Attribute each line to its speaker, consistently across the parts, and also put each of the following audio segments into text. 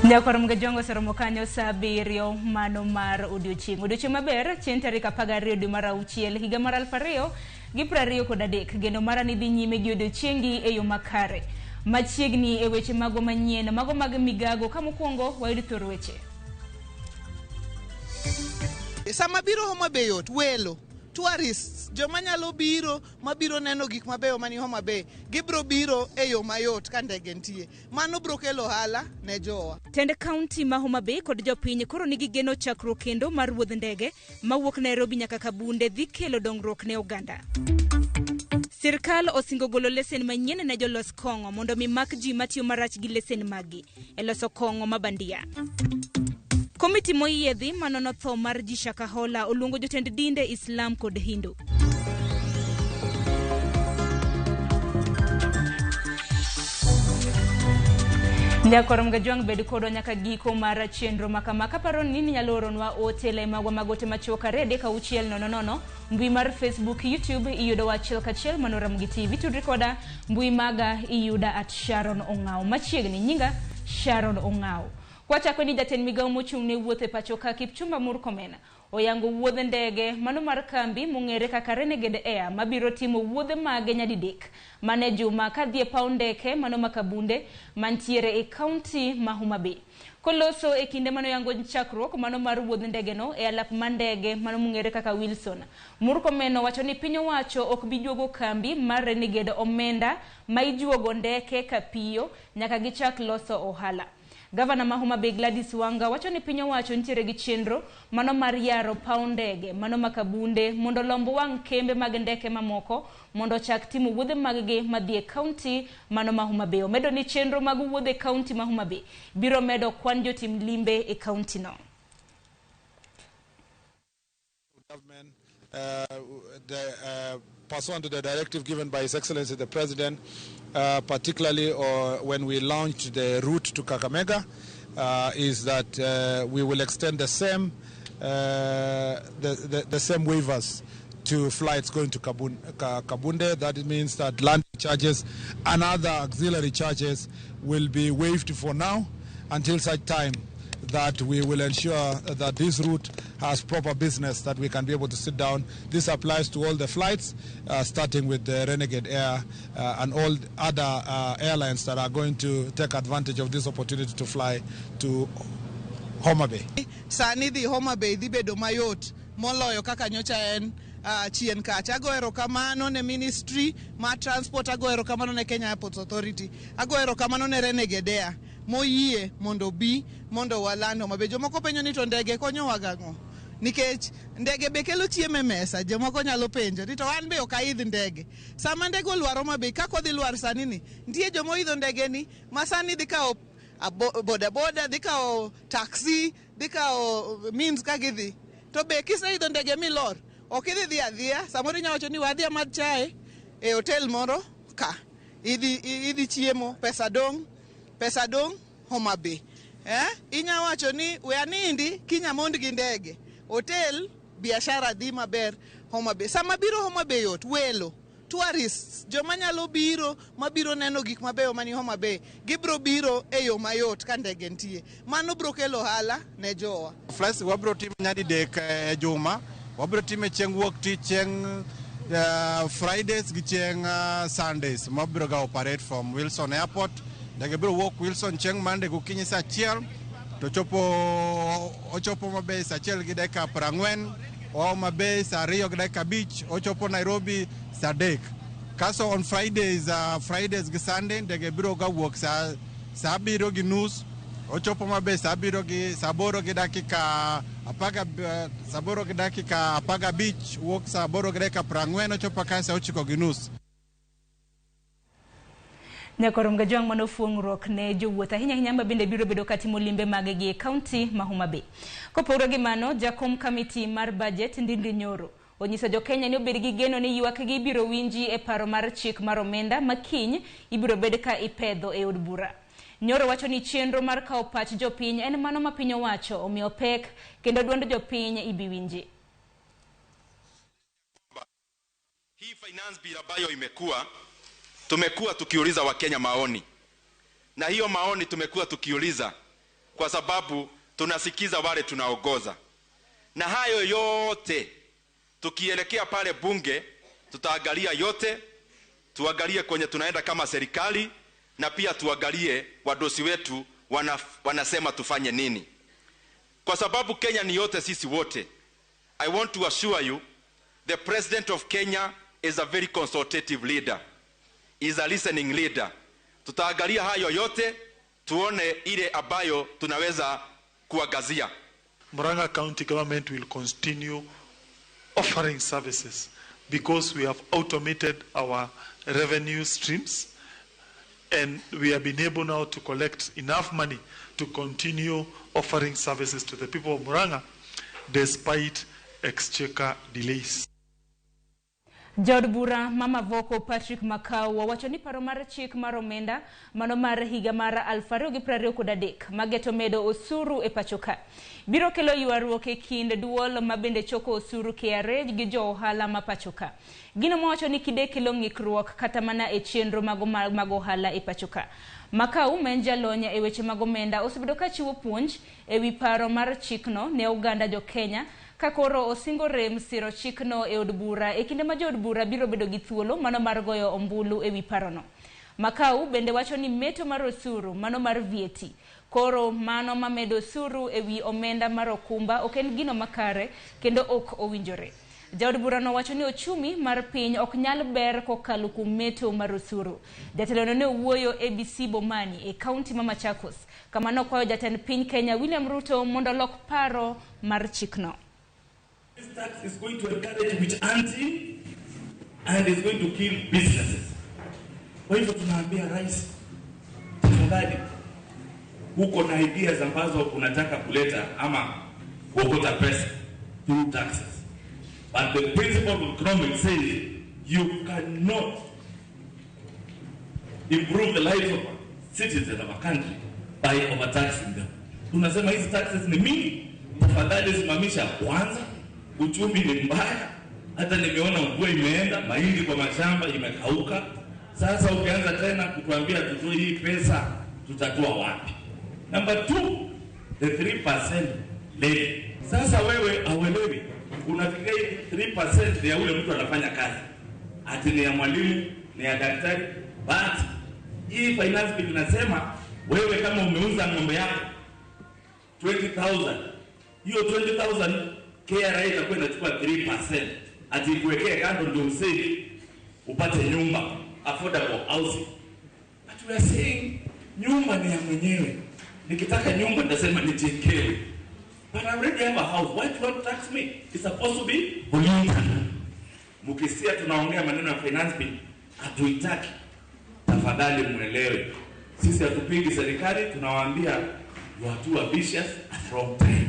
Speaker 1: Nyakoro mgejongo seromo kanyo sa abiriyo mano mar odiochieng'. Odiochieng' maber chieng' tarik 12 dwe mar auchiel higa mar 2023 geno mara ni dhi nyime gi odiochiengi e yo makare. Machiegni e weche mago manyien mago mag Migago ka mokwongo wayud thor weche.
Speaker 2: Sama biro Homa Bay yot welo tourists joma nyalo biro mabiro neno gik mabeyo mani Homa Bay gibro biro e yo mayot ka ndege nitie. Mano bro kelo ohala ne jowa.
Speaker 1: Tend kaunti ma Homa Bay kod jopiny koro nigi geno chakruok kendo mar wuodh ndege mawuok Nairobi nyaka Kabunde dhi kelo dongruok ne oganda. Sirkal osingo golo lesen manyien ne jolos kong'o mondo mi mak ji matiyo marach gi lesen magi e loso kong'o mabandia. Komiti moyiedhi manono tho mar ji Shakahola oluongo jotend dinde Islam kod Hindu. Nyakoro mgejuang bed kodo nyaka giko mar chenro makamaka paro nini nyalo oronwa otele magwa magote machoka rede ka uchiel nono mbui mar Facebook, YouTube iyudo wachiel kachiel mano Ramogi TV tudri koda mbui maga iyuda @Sharon Ongao machiegni nyinga Sharon Ongao. Kwachako ni jatend Migago mochung' ne wuothe pachoka Kipchumba Murkomen oyango wuodhe ndege mano mar kambi mong'ere kaka Renegade Air mabiro timo wuodhe mage nyadidek mane juma kadhie paw ndeke mano makabunde mantiere e kaunti ma Homa Bay. Koloso e kinde mano yango chakruok mano mar wuodhe ndege no e alap mandege mano mong'ere kaka Wilson. Murkomen wacho ni piny owacho ok bi juogo kambi mar Renegade omenda ma ijuogo ndeke kapiyo nyaka gichak loso ohala. Gavana ma Homa Bay Gladys Wanga wacho ni piny owacho nitiere gi chenro mano mar yaro paw ndege mano makabunde mondo lombo wang' kembe mag ndeke mamoko mondo chak timo wuodhe maggi madhi e kaunti mano ma Homa Bay. Omedo ni chenro mag wuodhe kaunti ma Homa Bay biro medo kwan jotim limbe e kaunti no.
Speaker 3: Pursuant to the directive given by His Excellency the President, particularly when we launched the route to Kakamega, is that we will extend the same same waivers to flights going to Kabunde. That means that landing charges and other auxiliary charges will be waived for now until such time that we will ensure that this route has proper business, that we can be able to sit down. This applies to all the flights, starting with the Renegade Air and all other airlines that are going to take advantage of this opportunity to fly to Homa Bay.
Speaker 2: Sani di Homa Bay di bedo mayot moloyo kaka nyocha en chien kacha. Ago erokamano ne Ministry ma Transport, ago erokamano ne Kenya Airports Authority, ago erokamano ne Renegade Air moyie mondo bi mondo walando Homa Bay. Jomoko penjo ni to ndege konyo wagang'o nikech ndege be kelo chiemo e mesa. Jomoko nyalo penjo ni to wan be ok aidh ndege. Sama ndege olwar Homa Bay kako dhi lwar sani ni nitie jomo idho ndege ni ma sani dhi kao boda boda, dhi kao taxi, dhi kao means ka gidhi. To be kiseidho ndege milor ok idhi adhiya, samoro nyawacho ni wadhi amadh chae e hotel moro ka idhi chiemo, pesa dong Homa Bay. Inya wacho ni we anindi kinya mond gi ndege, hotel biashara dhi maber Homa Bay. Sama biro Homa Bay yot welo tourists joma nyalo biro mabiro neno gik mabeyo mani Homa Bay gibro biro e yo mayot ka ndege nitie. Mano bro kelo ohala ne jowa.
Speaker 4: Flights wabro timo nyadidek e juma, wabro timo chieng' wuok tich, chieng' Fridays gi chieng' Sundays. Wabro ga operate from Wilson Airport. Ndege biro wuok Wilson chieng' Monday gokinyi saa 1 to ochopo Homa Bay saa 1 gi dakika 40, Homa Bay saa 2 gi dakika 5, ochopo Nairobi saa 3. Kaso on Fridays gi Sunday ndege biro ga wuok saa 7 gi nus, ochopo Homa Bay saa 8 gi dakika 15, wuok saa 8 gi dakika 40, ochopo kae saa 9 gi nus.
Speaker 1: Nyakoro mgejuang mano fuong'ruok ne jowuoth ahinya bende biro bedo katimo limbe magegi e kaunti ma Homa Bay. Kopogore gi mano, jakom kamiti mar budget Ndindi Nyoro onyiso jo Kenya ni obed gi geno ni ywak gi biro winji e paro mar chik mar omenda makiny ibiro bed ka ipedho e od bura. Nyoro wacho ni chenro mar kawo pach jopiny en mano ma piny owacho omiyo pek kendo duond jopiny ibiwinji.
Speaker 5: Hii finance bill ambayo tumekuwa tukiuliza Wakenya maoni, na hiyo maoni tumekuwa tukiuliza kwa sababu tunasikiza wale tunaongoza. Na hayo yote tukielekea pale bunge tutaangalia yote, tuangalie kwenye tunaenda kama serikali, na pia tuangalie wadosi wetu wanasema tufanye nini. Kwa sababu Kenya ni yote sisi wote. I want to assure you, the President of Kenya is a very consultative leader. He is a listening leader. Tutaangalia hayo yote, tuone ile ambayo tunaweza kuangazia.
Speaker 6: Murang'a County government will continue offering services because we have automated our revenue streams, and we have been able now to collect enough money to continue offering services to the people of Murang'a despite exchequer delays.
Speaker 1: Jod bura mama voko Patrick Makau wawacho ni paro mar chik mar omenda mano mar higa mar 2023 mageto medo osuru e pachoka biro kelo ywaruok e kind duol mabende choko osuru KRA gi jo ohala ma pachoka. Gino mowacho ni kide kelo ng'ikruok kata mana e chenro mag ohala e pachoka. Makau menja lonya e weche mag omenda osebedo ka chiwo puonj e wi paro mar chikno ne Uganda jo Kenya kakoro osingo rem siro chikno e od bura e kinde ma jo od bura biro bedo gi thuolo mano mar goyo ombulu e wi parono. Makau bende wacho ni meto mar osuru mano mar VAT koro mano mamedo osuru e wi omenda mar okumba ok en gino makare kendo ok owinjore. Jaod bura no wacho ni ochumi mar piny ok nyal ber kokalo kuom meto mar osuru. Jatelo ne wuoyo ABC Bomani e kaunti ma Machakos kama nokwayo jatend piny Kenya William Ruto mondo lok paro mar chikno.
Speaker 7: This tax is going to encourage witch hunting and is going to kill businesses. Kwa hivyo tunaambia rais, tafadhali uko na ideas ambazo unataka kuleta ama kuokota pesa through taxes. But the principle of economics says you cannot improve the lives of citizens of a country by overtaxing them. Tunasema hizi taxes ni mingi, tafadhali simamisha kwanza. Uchumi ni mbaya, hata nimeona mvua imeenda, mahindi kwa mashamba imekauka. Sasa ukianza tena kutuambia tutoe hii pesa, tutatoa wapi? Number 2, the 3% levy. Sasa wewe hauelewi, unafikiria 3% ya ule mtu anafanya kazi, ati ni ya mwalimu, ni ya daktari, but hii finance bill inasema wewe kama umeuza ng'ombe yako 20,000, hiyo 20,000 KRA itakuwa inachukua 3%, ati kuwekea kando ndio usave upate nyumba, affordable housing. But we are saying nyumba ni ya mwenyewe. Nikitaka nyumba nitasema nijengewe. But I already have a house. Why do you want to tax me? It's supposed to be voluntary. Mukisia tunaongea maneno ya finance bill, hatuitaki. Tafadhali muelewe. Sisi hatupingi serikali, tunawaambia you are too ambitious from time.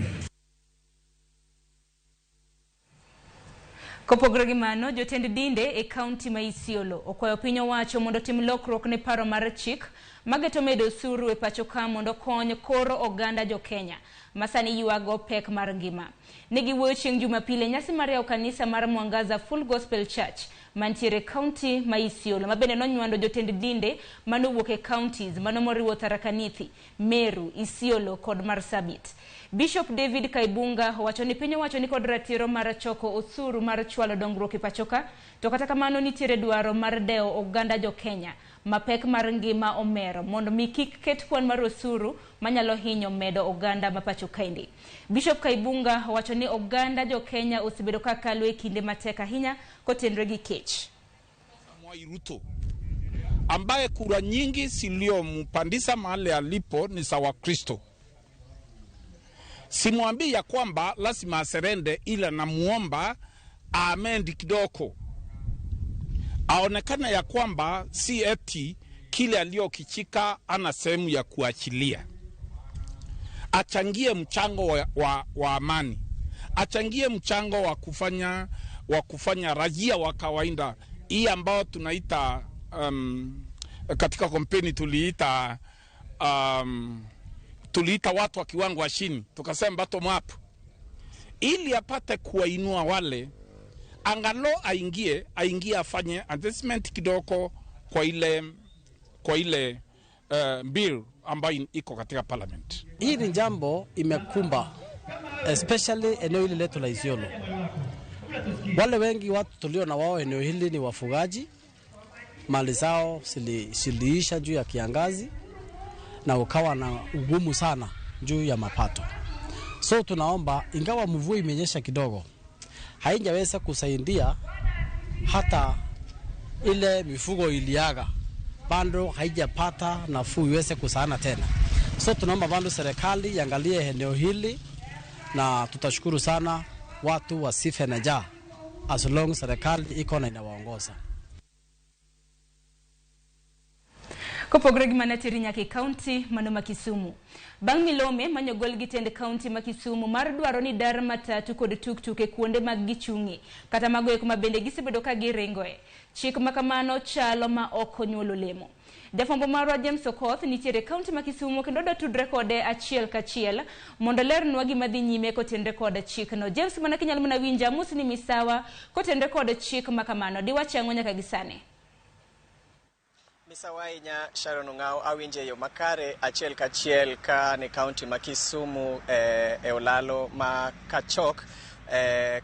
Speaker 1: Kopogore gi mano, jotend dinde e kaunti ma Isiolo okwayo piny owacho mondo tim lokruok ne paro mar chik mageto medo osuru e pacho ka mondo kony koro oganda jo Kenya masani yuago pek mar ngima. Negi wuoyo chieng' Jumapile nyasi mar yawo kanisa mar Mwangaza Full Gospel Church mantiere kaunti ma Isiolo mabende nonywando jotend dinde manowuok e counties mano moriwo Tharaka Nithi, Meru, Isiolo kod Marsabit. Bishop David Kaibunga wacho ni piny owacho ni kod ratiro mar choko osuru mar chwalo dongruok e pachoka, to kata kamano nitiere dwaro mar deo oganda jo Kenya mapek mar ngima omero mondo mi kik ket kwan mar osuru manyalo hinyo medo oganda ma pachoka indi. Bishop Kaibunga wacho ni oganda jo Kenya osebedo ka kalo e kinde matek ahinya kotenre gi kech.
Speaker 8: Samoei Ruto ambaye kura nyingi ziliompandisha mahali alipo ni sawa Kristo. Simwambii ya kwamba lazima aserende, ila namuomba amendi kidogo. Aonekana ya kwamba si eti kile aliyokichika ana sehemu ya kuachilia. Achangie mchango wa amani. Achangie mchango wa kufanya raia wa kawaida. Hii ambao tunaita katika kampeni tuliita watu wa kiwango wa chini, tukasema bottom up, ili apate kuwainua wale angalo aingie afanye adjustment kidogo kwa ile bill ambayo iko katika parliament.
Speaker 9: Hii ni jambo imekumba especially eneo hili letu la Isiolo. Wale wengi watu tulio na wao eneo hili ni wafugaji. Mali zao siliisha juu ya kiangazi na ukawa na ugumu sana juu ya mapato. So tunaomba, ingawa mvua imenyesha kidogo, haijaweza kusaidia hata ile mifugo iliaga, bado haijapata nafuu iweze kusaana tena. So tunaomba bado serikali iangalie eneo hili, na tutashukuru sana watu wasife na njaa as long serikali iko na inawaongoza.
Speaker 1: Kopogre gimana tiri nyaki county manoma Kisumu. Bang milome manyogol gitende county ma Kisumu mar dwaro ni dar matatu kod tuk-tuke kuonde mag gichungi kata mago eko mabende gisebedo ka giringoe. Chik makamano chalo ma ok onyuolo lemo. Jafwambo marwa James Okoth nitiere county ma Kisumu kendo da tudre kode achiel kachiel mondo lernwa gima dhi nyime kotende kod chikno. James, mana kinyalo mana winja mus ni misawa kotende kod chik makamano diwache ang'o nyaka gisane.
Speaker 10: Misawai nya Sharon Ngao awinje yo makare achiel kachiel ka ne county ma Kisumu e olalo ma Kachok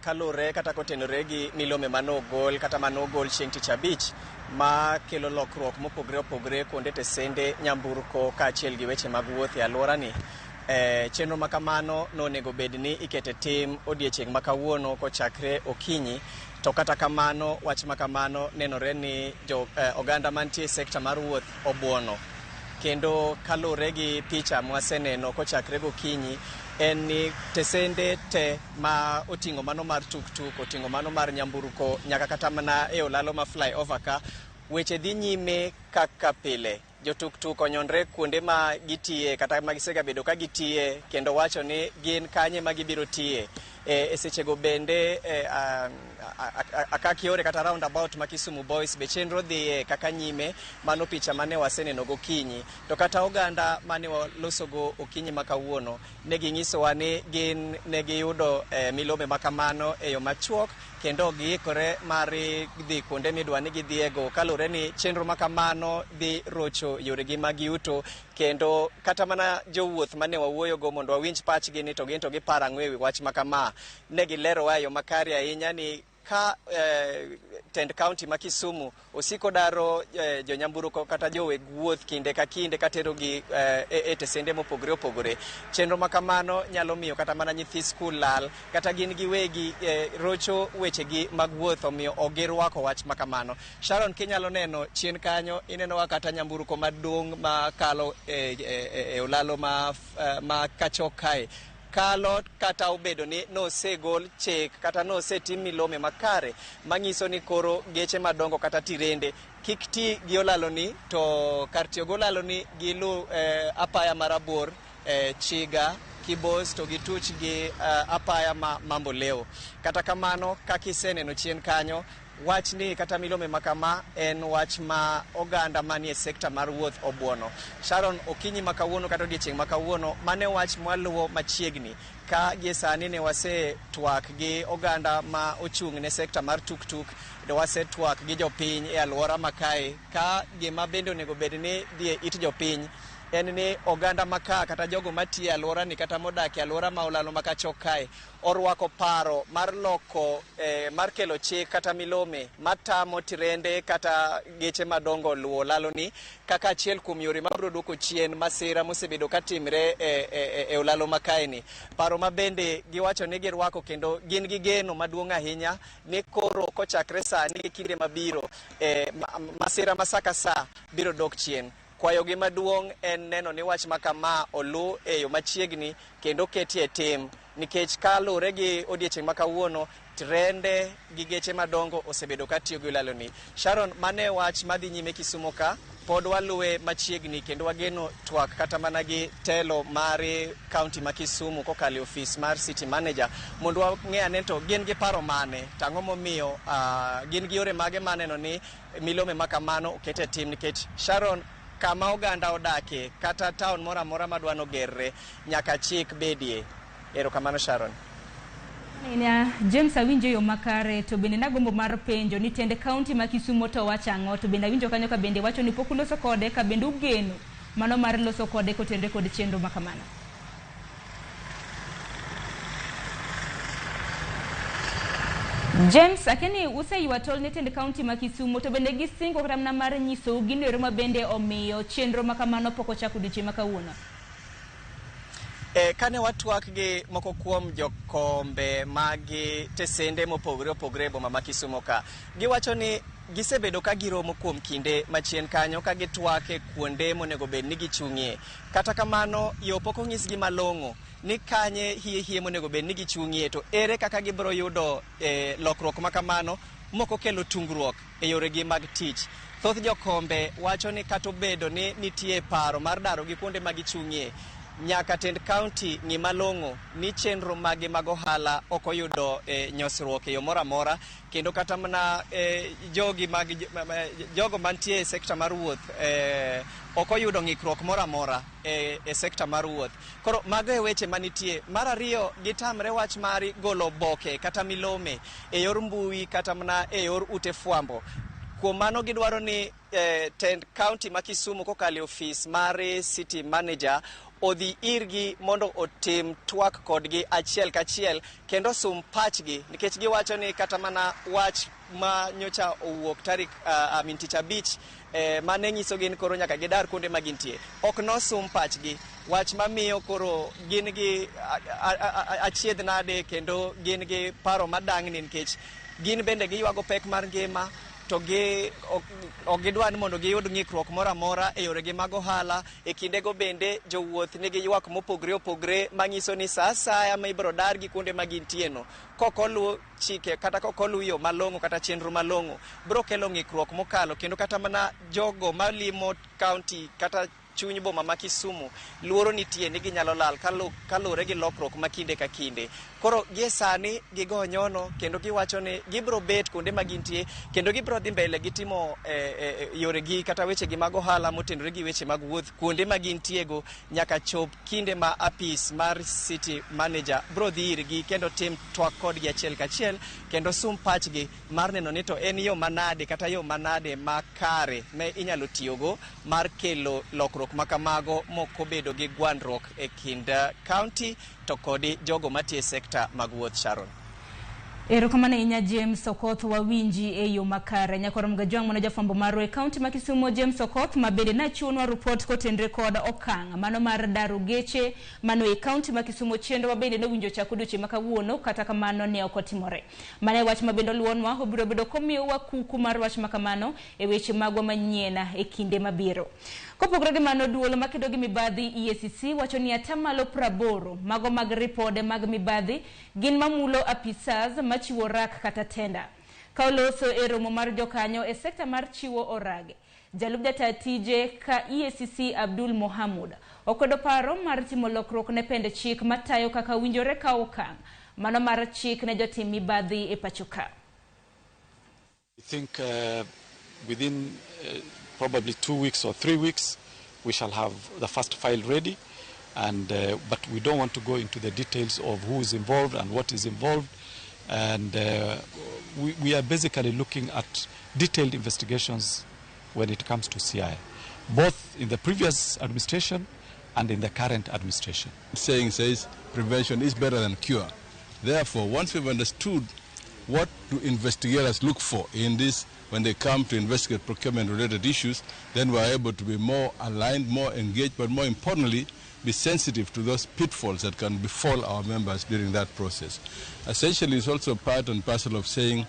Speaker 10: kalure kata kotenore gi milome manogol kata manogol chieng' tich abich ma kelo lokruok mopogre opogre kuonde tesende nyamburko ka achiel gi weche mag wuoth e alwora ni. Chenro makamano nonego bedni ikete tim odiechieng' makawuono kochakre okinyi. To kata kamano wach makamano nenore ni oganda mantie sekta mar wuoth obuono. Kendo kalure gi picha mwaseneno kochakre gokinyi en ni tesende te ma oting'o mano mar tuk-tuk, oting'o mano mar nyamburko nyaka kata mana e olalo ma flyover ka weche dhi nyime kaka pile. Jo tuk-tuk onyonre kuonde ma gitiye kata ma gisegabedo ka gitiye kendo wacho ni gin kanye ma gibiro tiye. E sechego bende akakiore kata roundabout ma Kisumu Boys be chenro dhiye kaka nyime, mano picha mane waseneno gokinyi. To kata oganda mane walosogo okinyi makawuono ne ginyisowa ni gin ne giyudo milome makamano e yo machuok kendo giikore mar dhi kuonde midwa ni gidhiego kalure ni chenro makamano dhi rocho yoregi mag yuto. Kendo kata mana jowuoth mane wawuoyogo mondo wawinj pachgi ni to gin to giparo ang'o ewi wach makama, ne gilero wa yo makare ahinya ni ka tend county ma Kisumu osiko daro jonyamburko kata joweg wuoth kinde ka kinde katero gi e tesende mopogre opogore. Chenro makamano nyalo miyo kata mana nyithi skul lal kata gin giwegi rocho wechegi mag wuoth, omiyo ogirwako wach makamano. Sharon, kinyalo neno chien kanyo ineno kata nyamburko maduong' makalo e olalo ma Kachok kae kalo kata obedo ni nosegol chik kata nosetim milome makare manyiso ni koro geche madongo kata tirende kik ti gi olalo ni, to kar tiyo gi olalo ni gilu apaya marabor, Chiga, Kibos to gituch gi apaya mamboleo. Kata kamano kakiseneno chien kanyo wach ni kata milome makama en wach ma oganda manie sekta mar wuoth obuono. Sharon, okinyi makawuono kata odiechieng' makawuono mane wach mwaluwo machiegni ka giesani ne wase twak gi oganda ma ochung' ne sekta mar tuk-tuk, ne wase twak gi jopiny e alwora makae ka gima bende onego bed ni dhie it jopiny en ni oganda maka kata jogo matie alwora ni kata modak e alwora ma olalo Kachok kae orwako paro mar loko mar kelo chik kata milome matamo tirende kata geche madongo luwo lalo ni kaka achiel kuom yore mabiro duoko chien masira mosebedo katimre e olalo makae ni. Paro mabende giwacho ni girwako kendo gin gi geno maduong' ahinya ni koro kochakre sani kinde mabiro masira masaka sa biro dok chien. Kwayogi maduong' en neno ni wach makama olu e yo machiegni kendo ketie tim, nikech kalure gi odiechieng' makawuono trende gi geche madongo osebedo katiyo gi olalo ni. Sharon, mane wach madhi nyime Kisumu ka pod waluwe machiegni kendo wageno twak kata mana gi telo mar county ma Kisumu kokalo office mar city manager mondo wang'e ane to gin gi paro mane, tang'o momiyo gin gi yore mage maneno ni milome makamano okete tim. Nikech Sharon, kama oganda odake kata town mora mora madwano gerre nyaka chik bedie. Erokamano Sharon.
Speaker 1: Ina James awinjo yo makare, to bende nagombo mar penjo ni tende county ma Kisumu to wacha ang'o, to bende awinjo kanyo ka bende wacho ni pok uloso kode ka bende ugeno mano mar loso kode kotenre kod chenro makamano. James akeni useywa tol ne tend kaunti ma Kisumu to bende gisingo kata mana mar nyiso ginero ma bende omiyo chenro makamano poko chako odiochieng' ma kawuono.
Speaker 10: Kane watwak gi moko kuom jokombe magi tesende mopogore opogore boma ma Kisumu ka, giwacho ni gisebedo ka giromo kuom kinde machien kanyo ka gitwake kuonde monego bed ni gichung'ie. Kata kamano yo pok onyisgi malong'o ni kanye hie monego bed ni gichung'ie, to ere kaka gibro yudo lokruok makamano moko kelo tungruok e yoregi mag tich. Thoth jokombe wacho ni kata obedo ni nitie paro mar daro gi kuonde ma gichung'ie, nyaka tend kaunti ng'i malong'o ni chenro mage mag ohala ok oyudo nyosruok e yo moro amora, kendo kata mana jogo mantie e sekta mar wuoth ok oyudo ng'ikruok moro amora e sekta mar wuoth. Koro mago e weche manitie. Mar ariyo, gitamre wach mari golo boke kata milome e yor mbui kata mana e yor ute fwambo. Kuom mano gidwaro ni tend kaunti ma Kisumu kokalo e ofis mar city manager odhi irgi mondo otim twak kodgi achiel kachiel kendo sum pachgi, nikech giwacho ni kata mana wach ma nyocha owuok tarik tich abich mane nyiso gin koro nyaka gidar kuonde ma gintie, ok nosum pachgi, wach mamiyo koro gin gi achiedh nade kendo gin gi paro madang'ni, nikech gin bende giywago pek mar ngima to ok gidwa ni mondo giyud ng'ikruok moro amora e yoregi mag ohala. E kindego bende jowuoth nigi ywak mopogore opogore manyiso ni sa asaya ma ibiro dargi kuonde ma gintieno kokoluw chike kata kokoluw yo malong'o kata chenro malong'o biro kelo ng'ikruok mokalo, kendo kata mana jogo malimo kaunti kata chuny boma ma Kisumu luoro nitie ni ginyalo lal kaluwore gi lokruok ma kinde ka kinde. Koro gie sani gigo nyono kendo giwacho ni gibro bet kuonde ma gintie kendo gibro dhi mbele gitimo yoregi kata wechegi mag ohala motenore gi weche mag wuoth kuonde ma gintiego nyaka chop kinde ma apis mar city manager bro dhi irgi kendo tim twak kodgi achiel kachiel kendo sum pachgi mar neno ni to en yo manade kata yo manade makare ma inyalo tiyogo mar kelo lokruok makamago moko bedo gi gwandruok e kind kaunti to kodi jogo matie sekta mag wuoth. Sharon.
Speaker 1: Erokamano ahinya James Okoth, wawinji e yo makare. Nyakorom Gajwang' mano jafwambo marwa e kaunti ma Kisumu. James Okoth ma bende nachiwonwa report kotenre kod okang' mano mar daro geche mano e kaunti ma Kisumu chenro ma bende nowinjo chako odiochieng' ma kawuono, kata kamano ne ok otimore. Mano wach ma bende oluonwa obiro bedo komiyowa kuku mar wach makamano e weche magwa manyien e kinde mabiro. Kopogore gi mano, duolo makedo gi mibadhi EACC wacho ni atamalo 80 mago mag ripode mag mibadhi gin mamulo apisas machiwo rak kata tenda. Ka oloso e romo mar jokanyo e sekta mar chiwo orage, jalub jata tije ka EACC Abdul Mohamud okwedo paro mar timo lokruok ne pende chik matayo kaka winjore ka okang' mano mar chik ne jotim mibadhi e pachoka.
Speaker 11: I think within probably 2 weeks or 3 weeks, we shall have the first file ready, and but we don't want to go into the details of who is involved and what is involved, and we are basically looking at detailed investigations when it comes to CI, both in the previous administration and in the current administration.
Speaker 12: Saying says prevention is better than cure. Therefore, once we've understood what do investigators look for in this when they come to investigate procurement-related issues, then we are able to be more aligned, more engaged, but more importantly, be sensitive to those pitfalls that can befall our members during that process. Essentially, it's also part and parcel of saying,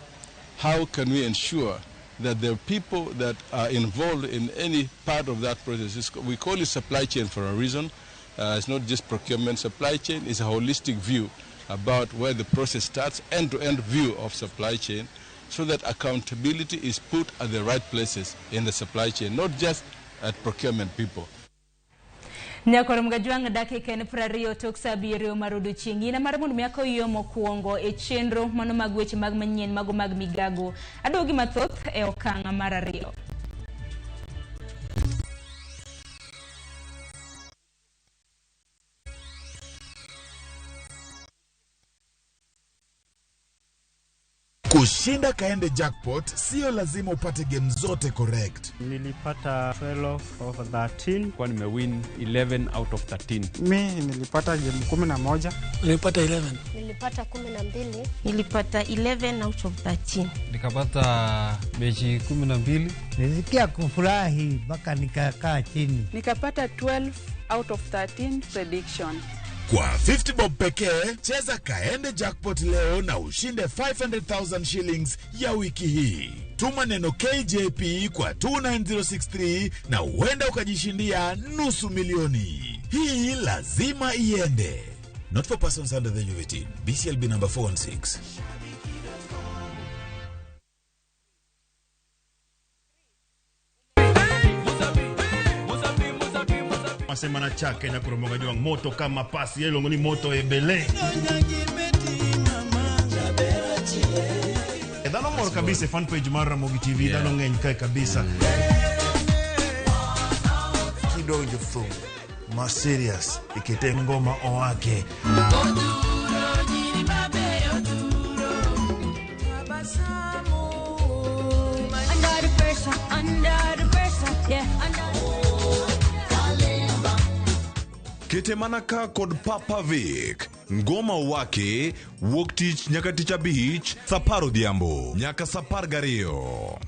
Speaker 12: how can we ensure that the people that are involved in any part of that process, we call it supply chain for a reason. It's not just procurement. Supply chain is a holistic view about where the process starts, end-to-end view of supply chain, so that accountability is put at the right places in the supply chain, not just at procurement people.
Speaker 1: Nyakorom Gajwang' dakika en 20 tok saa 7 mar odiechieng' ina mar mondo miako yo mokwongo e chenro mano mag weche mag manyien mago mag migago. Adogi mathoth e okang' mar 2.
Speaker 13: Kushinda kaende jackpot sio lazima upate game zote correct.
Speaker 14: Nilipata 12 of 13.
Speaker 15: Kwa nimewin 11 out of 13.
Speaker 14: Mimi nilipata game 11.
Speaker 15: Nilipata 11.
Speaker 16: Nilipata 12. Nilipata 11 out of 13.
Speaker 15: Nikapata mechi 12.
Speaker 17: Nilisikia kufurahi mpaka nikakaa chini.
Speaker 18: Nikapata 12 out of 13 prediction.
Speaker 13: Kwa 50 bob pekee, cheza kaende jackpot leo na ushinde 500,000 shillings ya wiki hii. Tuma neno KJP kwa 29063 na uenda ukajishindia nusu milioni. Hii lazima iende. Not for persons under the age of 18. BCLB number 416.
Speaker 19: Semana chake na kuromoga jwang moto kama pasi yelo ngoni moto ebele. Dano mor kabisa fan page mar Ramogi TV dano ngeny kai kabisa. Kidonjo fu ma serious ikite ngoma owake.
Speaker 20: Kete manaka kod Papa Vic, ngoma wake, wuok tich nyaka tich abich, saparo dhiambo, nyaka sapar gariyo.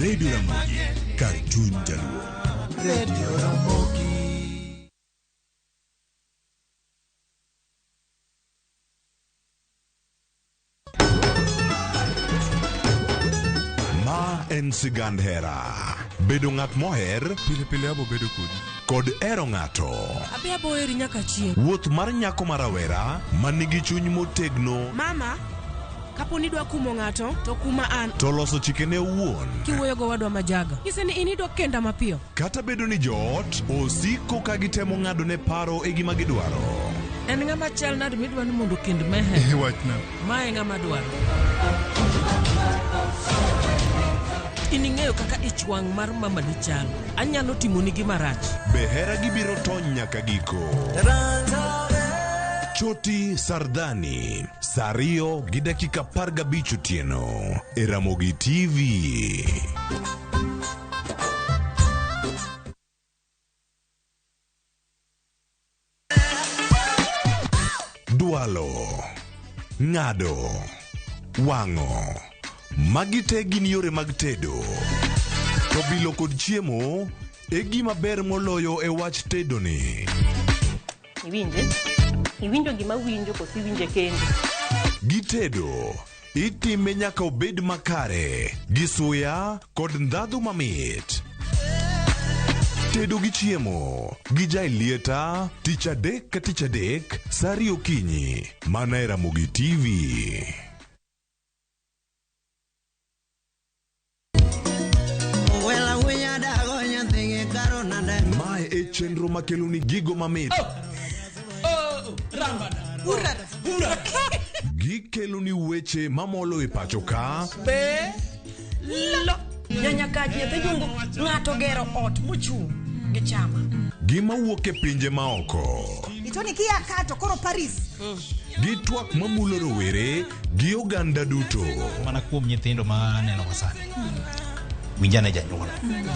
Speaker 13: Radio Ramogi, Cartoon Jaluo. Radio Ramogi.
Speaker 20: Ma en sigand hera. Bedo ng'at moher, pile pile abo bedo kod ero ng'ato.
Speaker 21: Abe abo eri nyaka chieng'.
Speaker 20: Wuoth mar nyako marawera, manigi chuny motegno.
Speaker 21: Mama, kapo ni dwa kumo ng'ato, to kuma an.
Speaker 20: To loso chikene owuon.
Speaker 21: Kiwuoyo go wadwa majaga. Nyise ni inidwa kenda mapiyo.
Speaker 20: Kata bedo ni joot, osiko ka gitemo ng'ado ne paro e gima gidwaro.
Speaker 21: En ng'ama chal nade midwa ni mondo kend mehe.
Speaker 20: Wachna.
Speaker 21: Mae ng'ama dwaro. Ining'eyo kaka ichwang' mar mama ni chal. Anyalo timo ni gima rach.
Speaker 20: Behera gibiro tony nyaka giko. Choti Sardani, Sario gi dakika 15 otieno e Ramogi TV. Dualo, ng'ado, wang'o, magi te gin yore mag tedo. To bilo kod chiemo e gima ber moloyo e wach tedo ni.
Speaker 16: Iwinjo gima winjo kosi winje kende.
Speaker 20: Gitedo itime nyaka obed makare, gi suya kod ndhadhu mamit. Tedo gi chiemo gi jai lieta, tich adek ka tich adek, sari okinyi, mana e Ramogi TV. Mae e chenro makelo ni gigo mamit. Gikelo ni weche mamolo e pacho ka.
Speaker 21: Nyanya kaji nyathi jungo ng'ato gero ot mochung' gi chama.
Speaker 20: Gima wuok e pinje maoko.
Speaker 22: Itoni kia kato koro Paris.
Speaker 20: Gitwak mamulo rowere gi oganda duto.
Speaker 23: Mana kuom nyithindo ma neno masani. Winjane janyuol.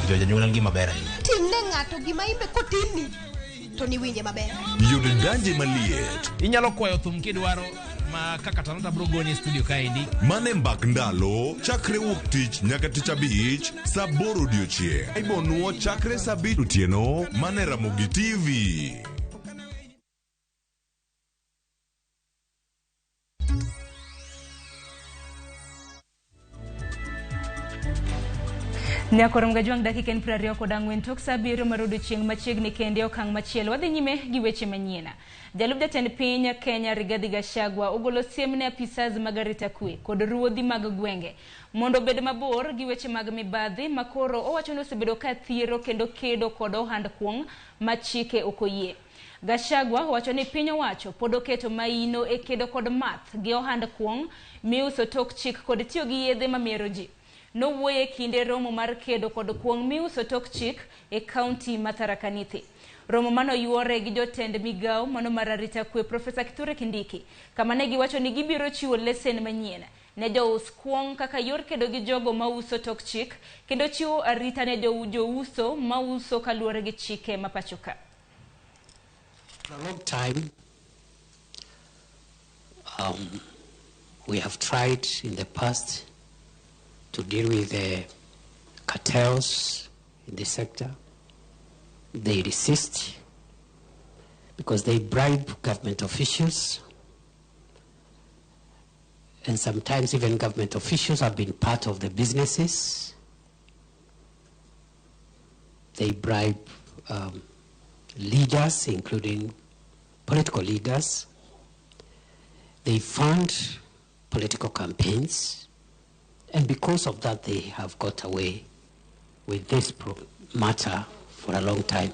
Speaker 23: Janyuol ngima ber ahinya.
Speaker 22: Timne ng'ato gima imbe kotimi. To ni winje maber.
Speaker 20: Yud danje maliet.
Speaker 23: Inyalo kwayo thum kidwaro ma kaka Talanta bro goni studio kaendi.
Speaker 20: Mane mbak ndalo chakre wuok tich nyaka tich abich saa 8 odiochieng'. Ibonuo chakre saa 7 otieno mane Ramogi TV.
Speaker 1: Nyakorom gajwang dakika 24 tok saa 7 marudo chieng' machiegni kende okang' machielo wadhi nyime gi weche manyiena. Jalub jatend piny Kenya Rigathi Gachagua ogolo siem ne apisas mag arita kwe kod ruodhi mag gwenge mondo bed mabor gi weche mag mibadhi makoro owacho ni osebedo ka thiero kendo kedo kod ohand kuong' ma chike okoyie. Gachagua wacho ni piny owacho pod oketo maino e kedo kod math gi ohand kuong' miuso tok chik kod tiyo gi yedhe mamero ji. Nowuoye kinde romo mar kedo kod kuong' miuso tok chik e kaunti ma Tharaka Nithi. Romo mano yuore gi jotend Migago mano mar arita kwe Profesa Kithure Kindiki kama ne giwacho ni gibiro chiwo lesen manyien ne jous kuong' kaka yor kedo gi jogo mauso tok chik kendo chiwo arita ne jouso mauso kaluwore gi chike mapachoka.
Speaker 2: For a long time, we have tried in the past to deal with the cartels in the sector. They resist because they bribe government officials, and sometimes even government officials have been part of the businesses. They bribe leaders, including political leaders. They fund political campaigns, and because of that, they have got away with this matter for a long time.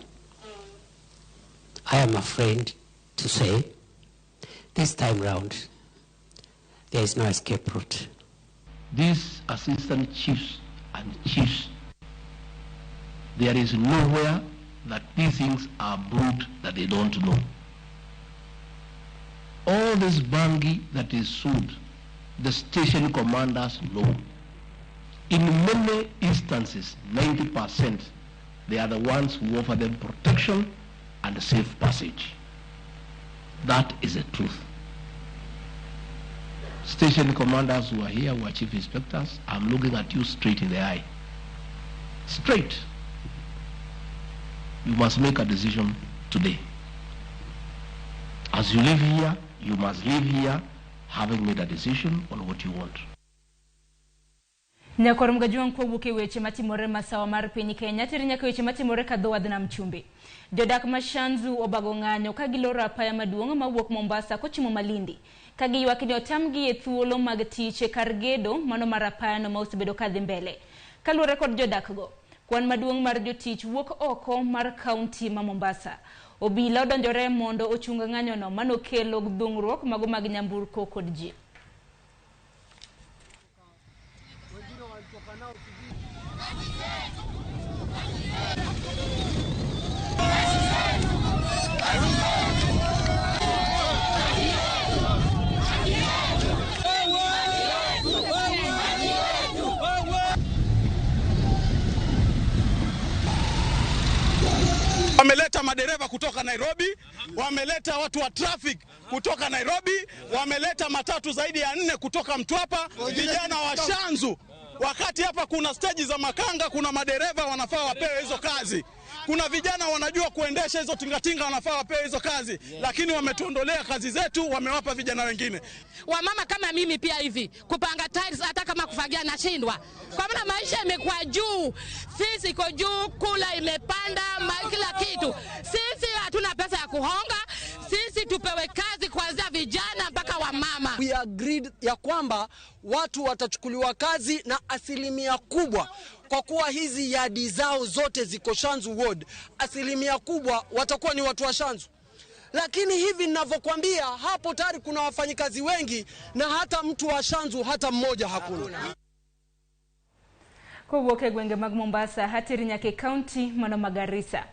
Speaker 2: I am afraid to say, this time round, there is no escape route.
Speaker 3: These assistant chiefs and chiefs, there is nowhere that these things are brewed that they don't know. All this bangi that is sold, the station commanders know. In many instances, 90%, they are the ones who offer them protection and safe passage. That is the truth. Station commanders who are here, who are chief inspectors, I'm looking at you straight in the eye. Straight. You must make a decision today. As you live here, you must live here having made a decision on what you want.
Speaker 1: Nyakorom gajwang kowuok weche matimore masawa mar piny Kenya tiri nyaka weche matimore ka dho wadh nam chumbi. Jodak ma Shanzu obago ng'anyo ka giloro apaya maduong' mawuok Mombasa kochimo Malindi ka giywak ni otamgi e thuolo mag tich e kar gedo mano mar apayano ma osebedo ka dhi mbele. Kaluwore kod jodakgo, kwan maduong' mar jotich wuok oko mar kaunti ma Mombasa. Obila odonjore mondo ochung ng'anyono mano kelo dhung'ruok mago mag nyamburko kod ji.
Speaker 8: Wameleta madereva kutoka Nairobi, wameleta watu wa traffic kutoka Nairobi, wameleta matatu zaidi ya 4 kutoka Mtwapa, vijana wa Shanzu. Wakati hapa kuna stage za makanga, kuna madereva wanafaa wapewe hizo kazi. Kuna vijana wanajua kuendesha hizo tingatinga wanafaa wapewe hizo kazi, lakini wametuondolea kazi zetu, wamewapa vijana wengine.
Speaker 4: Wamama kama mimi pia hivi, kupanga tiles hata kama kufagia nashindwa. Kwa maana maisha imekuwa juu, sisi iko juu, kula imepanda, kila kitu. Sisi hatuna pesa ya kuhonga, sisi tupewe kazi kuanzia vijana mpaka wamama.
Speaker 24: We agreed ya kwamba watu watachukuliwa kazi na asilimia kubwa, kwa kuwa hizi yadi zao zote ziko Shanzu Ward, asilimia kubwa watakuwa ni watu wa Shanzu. Lakini hivi ninavyokuambia, hapo tayari kuna wafanyikazi wengi na hata mtu wa Shanzu hata mmoja hakuna.
Speaker 1: Kowuok gwenge mag Mombasa hatiri nyaka kaunti mano Magarissa.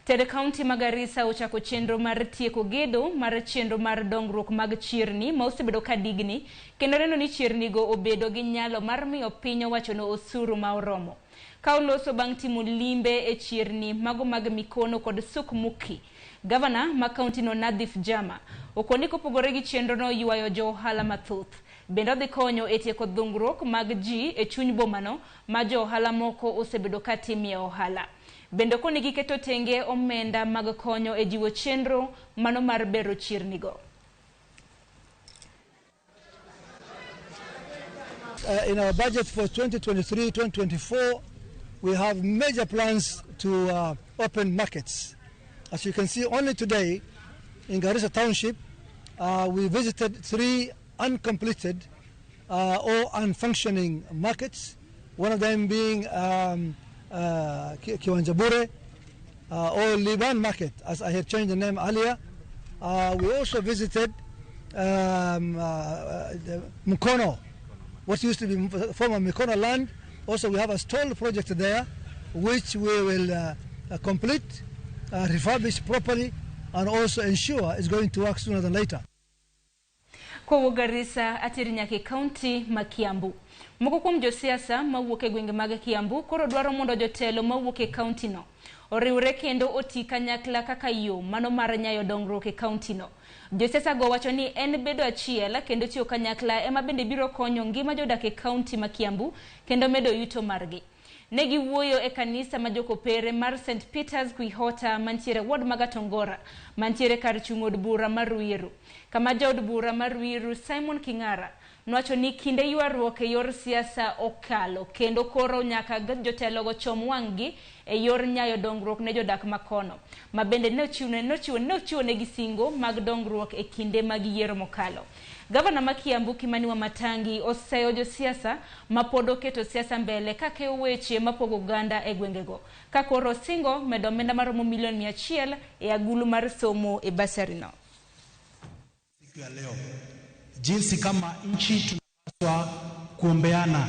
Speaker 1: Ted kaunti Magarissa ochako chenro mar tieko gedo mar chenro mar dongruok mag chirni ma osebedo ka digni kendo neno ni chirni go obedo gi nyalo mar miyo piny owacho no osuru ma oromo. Ka oloso bang' timo limbe e chirni mago mag Mikono kod Sukmuki, Gavana ma kaunti no Nadhif Jama okoni kopogore gi chenro no ywayo jo ohala mathoth. Bende odhi konyo e tieko dhungruok mag ji e chuny bomano ma jo ohala moko osebedo ka timie ohala. Bende koni giketo tenge omenda mag konyo e jiwo chenro mano mar bero chirnigo.
Speaker 25: In our budget for 2023-2024,
Speaker 5: we have major plans to open markets. As you can see, only today in Garissa Township, we visited 3 uncompleted or unfunctioning markets, one of them being Kiwanjabure or Liban Market, as I had changed the name earlier. We also visited Mukono, what used to be former Mukono land. Also, we have a stall project there, which we will complete, refurbish properly, and also ensure it's going to work sooner than later.
Speaker 1: Kwa Garissa atiri nyake county ma Kiambu. Moko kuom josiasa mawuok e gwenge mag Kiambu koro dwaro mondo jotelo mawuok e county no oriwre kendo oti kanyakla kaka yo mano mar nyayo dongruok e county no. Josiasa go wacho ni en bedo achiel kendo tiyo kanyakla ema bende biro konyo ngima jodak e county ma Kiambu kendo medo yuto margi. Negi wuoyo e kanisa majokopere mar St. Peter's Quihota mantiere ward magatongora mantiere kar chung'od bura mar Ruiru. Kama jaod bura mar Ruiru Simon Kingara nwacho ni kinde ywaruok e yor siasa okalo kendo koro nyaka jotelo go chom wang'gi e yor nyayo dongruok ne jodak makono. Mabende nochiwo negi singo mag dongruok e kinde mag yiero mokalo. Gavana ma Kiambu Kimani Wamatangi oseyo josiasa mapodo keto siasa mbele kake weche mapogo Uganda e gwengego. Kakoro singo medo omenda maromo milioni 100 e agulu mar somo e basari no.
Speaker 6: Siku ya leo, jinsi kama nchi tunapaswa kuombeana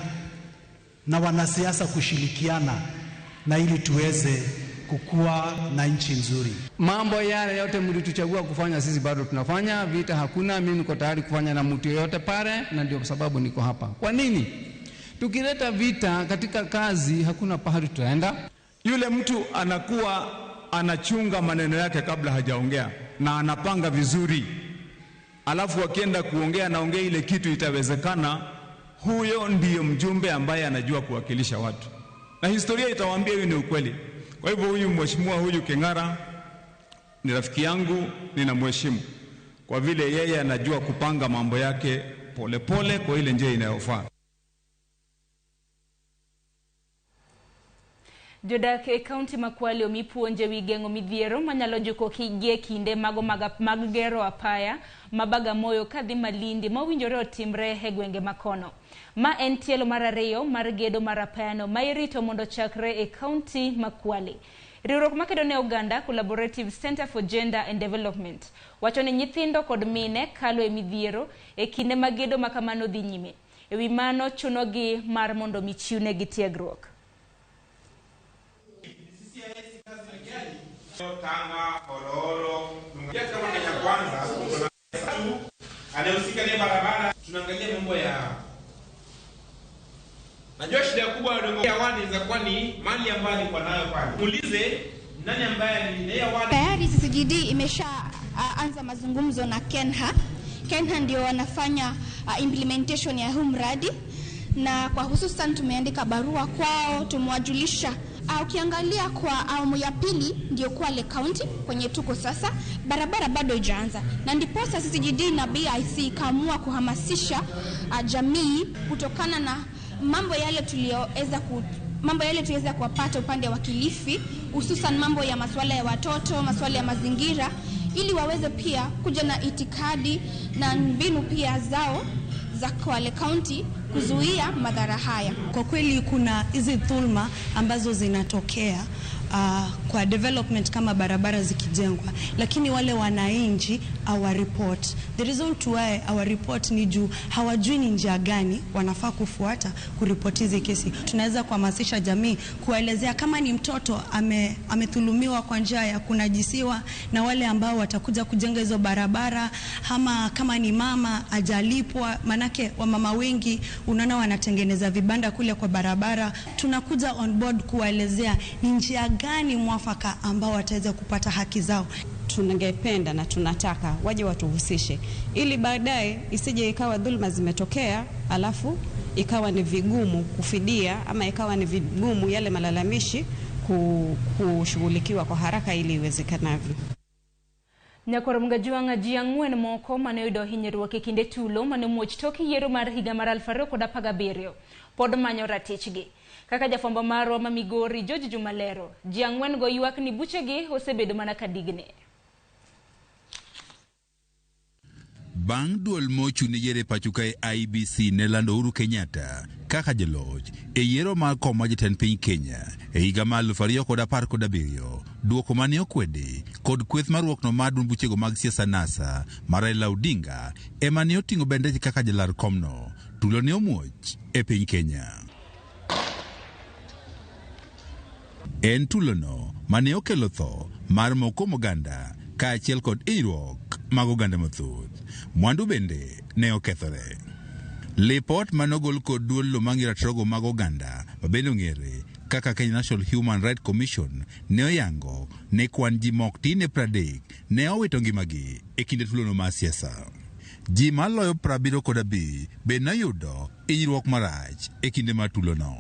Speaker 6: na wanasiasa kushirikiana na ili tuweze kukua na nchi nzuri.
Speaker 7: Mambo yale yote mlituchagua kufanya sisi bado tunafanya, vita hakuna, mimi niko tayari kufanya na mtu yote pale na ndio sababu niko hapa. Kwa nini? Tukileta vita katika kazi hakuna pahali tutaenda.
Speaker 9: Yule mtu anakuwa anachunga maneno yake kabla hajaongea na anapanga vizuri. Alafu akienda kuongea naongea ile kitu itawezekana, huyo ndiyo mjumbe ambaye anajua kuwakilisha watu. Na historia itawaambia hiyo ni ukweli. Kwa hivyo huyu mheshimiwa huyu Kingara ni rafiki yangu, ninamheshimu kwa vile yeye anajua kupanga mambo yake polepole kwa ile njia inayofaa.
Speaker 1: Jodak e county makwali omipuonje wigengo midhiero manyalo joko kige kinde mago mag gero apaya mabaga moyo kadhi Malindi mawinjore otimre e gwenge makono. Ma en tielo mar ariyo mar gedo mar apayano ma irito mondo chakre e county makwali. Riwruok makedo ne Uganda Collaborative Center for Gender and Development wacho ni nyithindo kod mine kalo e midhiero e kinde magedo makamano dhi nyime. Ewi mano chunogi mar mondo michiune gi tiegruok.
Speaker 25: Tanga, Hororo, Nungia kama Kenya kwanza, anahusika ni barabara, tunaangalia mambo ya najua shida kubwa ya wadi za kwani mali ambayo alikuwa nayo pale. Muulize nani ambaye ni wadi.
Speaker 26: Tayari CCGD imesha anza mazungumzo na Kenha. Kenha ndio wanafanya implementation ya huu mradi na kwa hususan tumeandika barua kwao, tumewajulisha. Ukiangalia kwa awamu ya pili ndio Kwale County kwenye tuko sasa, barabara bado haijaanza. Na ndipo sasa CCGD na BIC kaamua kuhamasisha jamii kutokana na mambo yale tuliweza kuwapata upande wa Kilifi, hususan mambo ya masuala ya watoto, masuala ya mazingira, ili waweze pia kuja na itikadi na mbinu pia zao za Kwale County kuzuia madhara haya.
Speaker 27: Kwa kweli kuna hizi dhulma ambazo zinatokea kwa development kama barabara zikijengwa, lakini wale wananchi report. The reason to why our report ni juu hawajui ni njia gani wanafaa kufuata kuripoti hizi kesi. Tunaweza kuhamasisha jamii kuelezea kama ni mtoto amethulumiwa kwa njia ya kunajisiwa na wale ambao watakuja kujenga hizo barabara, ama kama ni mama ajalipwa, manake wamama wengi unaona wanatengeneza vibanda kule kwa barabara. Tunakuja on board kuelezea ni njia gani mwafaka ambao wataweza kupata haki zao.
Speaker 28: Tunangependa na tunataka waje watuhusishe ili baadaye isije ikawa dhulma zimetokea alafu ikawa ni vigumu kufidia ama ikawa ni vigumu yale malalamishi kushughulikiwa kwa haraka ili iwezekanavyo.
Speaker 1: Nyakoro mgajuanga ji ang'wen moko mane oyudo hinyruok e kinde tulo mane muoch tok yiero mar higa mar 2017 pod manyo ratichgi. Kaka jafwambo marwa ma Migori George Jumalero, ji ang'wen go ywak ni buchegi osebedo mana kadigne.
Speaker 10: Bang' duol mochuni yere pachuka IBC ne lando Uhuru Kenyatta kaka jaloch e yiero mar kom mar jatend piny Kenya e higa mar 2017, duoko mane okwede kod kweth mar ruokno mar duond buchego mag siasa NASA mar Raila Odinga ema ne oting'o bendeche kaka jalar komno. Tulo ne omuoch e piny Kenya. En tulono mane okelo tho mar moko oganda kaachiel kod hinyruok mag oganda mathoth. Mwandu bende ne okethore. Lipot manogol kod duol mangi ratiro mag oganda mabende ong'ere kaka Kenya National Human Rights Commission ne oyango ne kwan ji mok tin 30 ne owito ngimagi e kinde tulono mar siasa. Ji maloyo 75 be noyudo hinyruok marach e kinde mar tulono.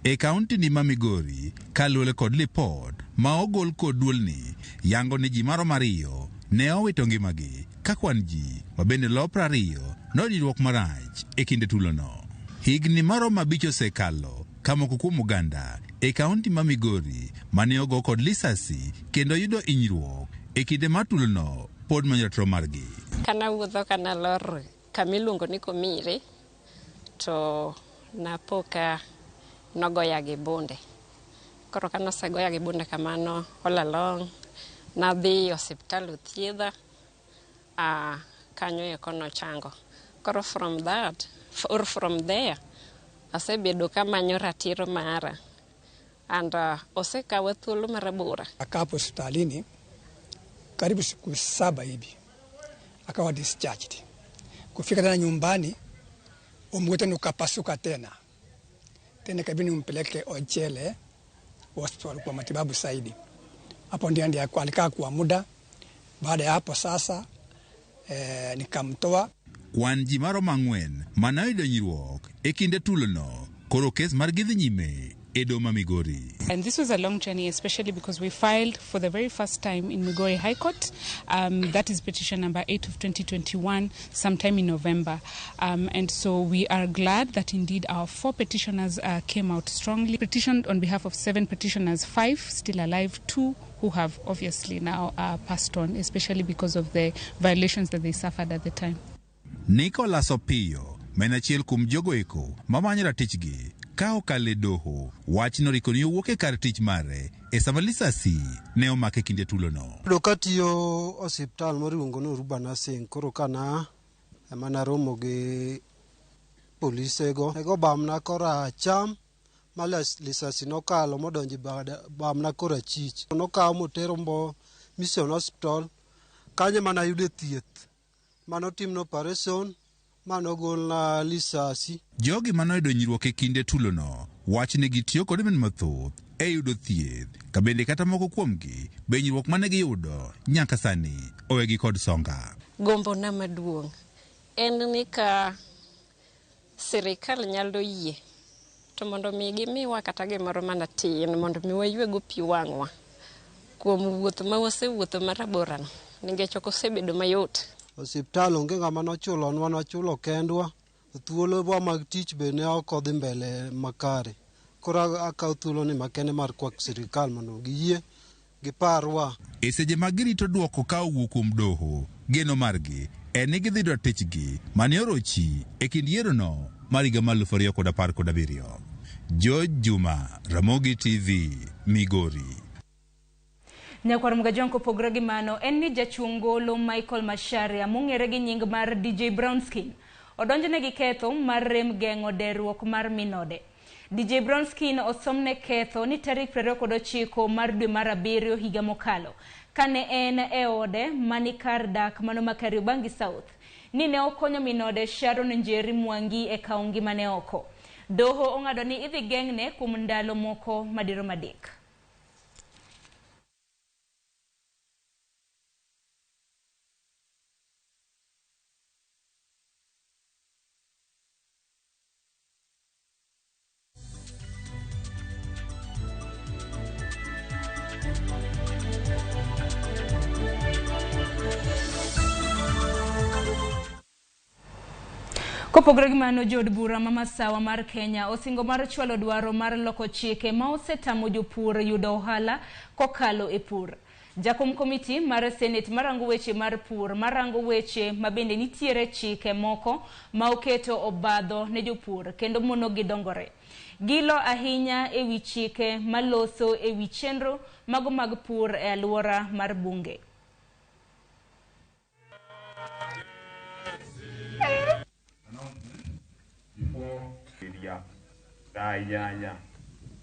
Speaker 10: E kaunti ni ma Migori, kaluwore kod lipot ma ogol kod duolni, yango ni ji maromo 2 ne owito ngimagi ka kwan ji mabende lo 20 noyudo marach e kinde tulono. Higni maromo 5 osekalo ka moko kuom oganda e kaunti ma Migori mane ogo kod lisasi kendo yudo hinyruok e kinde mar tulono pod manyo ratiro margi.
Speaker 11: Kana wuotho kana lor kamiluongo ni Komiri to napoka nogoya gi bunde. Koro kana segoya gi bunde kamano all along nadhi osiptal othiedha kanyo eko nochango. Koro from there asebedo kamanyo ratiro mara and osekawa thuolo marabora.
Speaker 12: Akapo hospitalini karibu siku 7 hivi akawa discharged. Kufika tena nyumbani umwete ukapasuka tena kabini umpeleke Ochele hospital kwa matibabu zaidi. Hapo ndio alikaa kwa muda. Baada ya hapo sasa nikamtoa.
Speaker 10: Kwan ji maromo 4 manoyudo hinyruok e kinde tulono koro kes margi dhi nyime e Doma Migori.
Speaker 14: And this was a long journey, especially because we filed for the very first time in Migori High Court. That is petition number 8 of 2021, sometime in November. And so we are glad that indeed our 4 petitioners came out strongly. Petitioned on behalf of 7 petitioners, 5 still alive, 2 who have obviously now passed on, especially because of the violations that they suffered at the time.
Speaker 10: Nicholas Opio, menachiel kum jogo eko mamanyo ratichgi ka okale doho, wachno rikoni owuok e kar tich mare e sama lisasi ne omake kinde tulono.
Speaker 15: Katiyo osiptal moriwongo no Rubana Singh, koro kana emana romo gi polisego ego bamna kora cham malas lisasi nokalo modonji bamna kora chich nokawo motero mbo Mission Hospital kanye mana yude thieth manotimno operation manogolna lisasi.
Speaker 10: Jogi manoyudo hinyruok e kinde tulono wachne gitiyo kod men mathoth e yudo thieth, kabende kata moko kuomgi be hinyruok mane giyudo nyaka sani owegi kod songa.
Speaker 11: Gombo na maduong' en ni ka sirikal nyalo yie to mondo mi gimiwa kata gimoro mana tin mondo mi waywego pi wang'wa kuom wuoth ma wasewuotho marabora nikech ok osebedo mayot.
Speaker 15: Osiptal onge ng'ama nochulonwa, nochulo kendwa, thuolo mag tich be ne ok odhi mbele makare. Koro akawo thuoloni makende mar kwak sirikal mondo giyie giparwa.
Speaker 10: E seche ma girito duoko ka owuok kuom doho, geno margi en ni gidhi dwa tichgi mane orochi e kind yierono mar higa mar 2017. George Juma, Ramogi TV, Migori.
Speaker 1: Nyakwar Mgajongo kopogore gi mano en ni jachungolo Michael Masharia mong'ere gi nying mar DJ Brownskin odonjne gi ketho mar rem geng'o deruok mar minode. DJ Brownskin osomne ketho ni tarik 29 mar dwe mar 7 higa mokalo kane en e ode manikar dak mano Kariobangi South ni ne okonyo minode Sharon Njeri Mwangi e kaungi mane oko. Doho ong'ado ni idhi geng'ne kuom ndalo moko madiro madek. Kopogore gi mano, jod bura ma masawa mar Kenya osingo mar chwalo dwaro mar loko chike ma osetamo jopur yudo ohala kokalo e pur. Jakom komiti mar Senate marango weche mar pur marango weche mabende nitiere chike moko ma oketo obadho ne jopur kendo mono gidongore. Gilo ahinya ewi chike maloso ewi chenro mago mag pur e alwora mar bunge.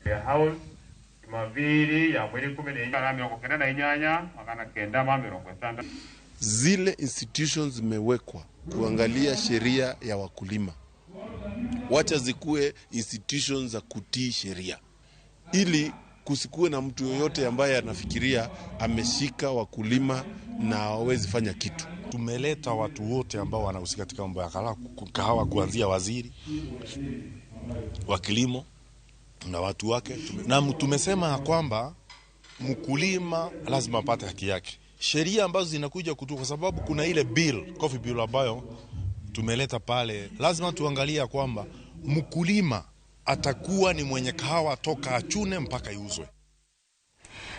Speaker 13: The house maviri ya mwezi 18 makana kenda mamiro kwa standard.
Speaker 16: Zile institutions zimewekwa kuangalia sheria ya wakulima. Wacha zikuwe institutions za kutii sheria, ili kusikue na mtu yoyote ambaye anafikiria ameshika wakulima na hawezi fanya kitu.
Speaker 17: Tumeleta watu wote ambao wanahusika katika mambo ya kahawa, kuanzia waziri wa kilimo na watu wake, na tumesema kwamba mkulima lazima apate haki yake. Sheria ambazo zinakuja kutoka, kwa sababu kuna ile coffee bill ambayo tumeleta pale, lazima tuangalia kwamba mkulima atakuwa ni mwenye kahawa toka achune mpaka iuzwe.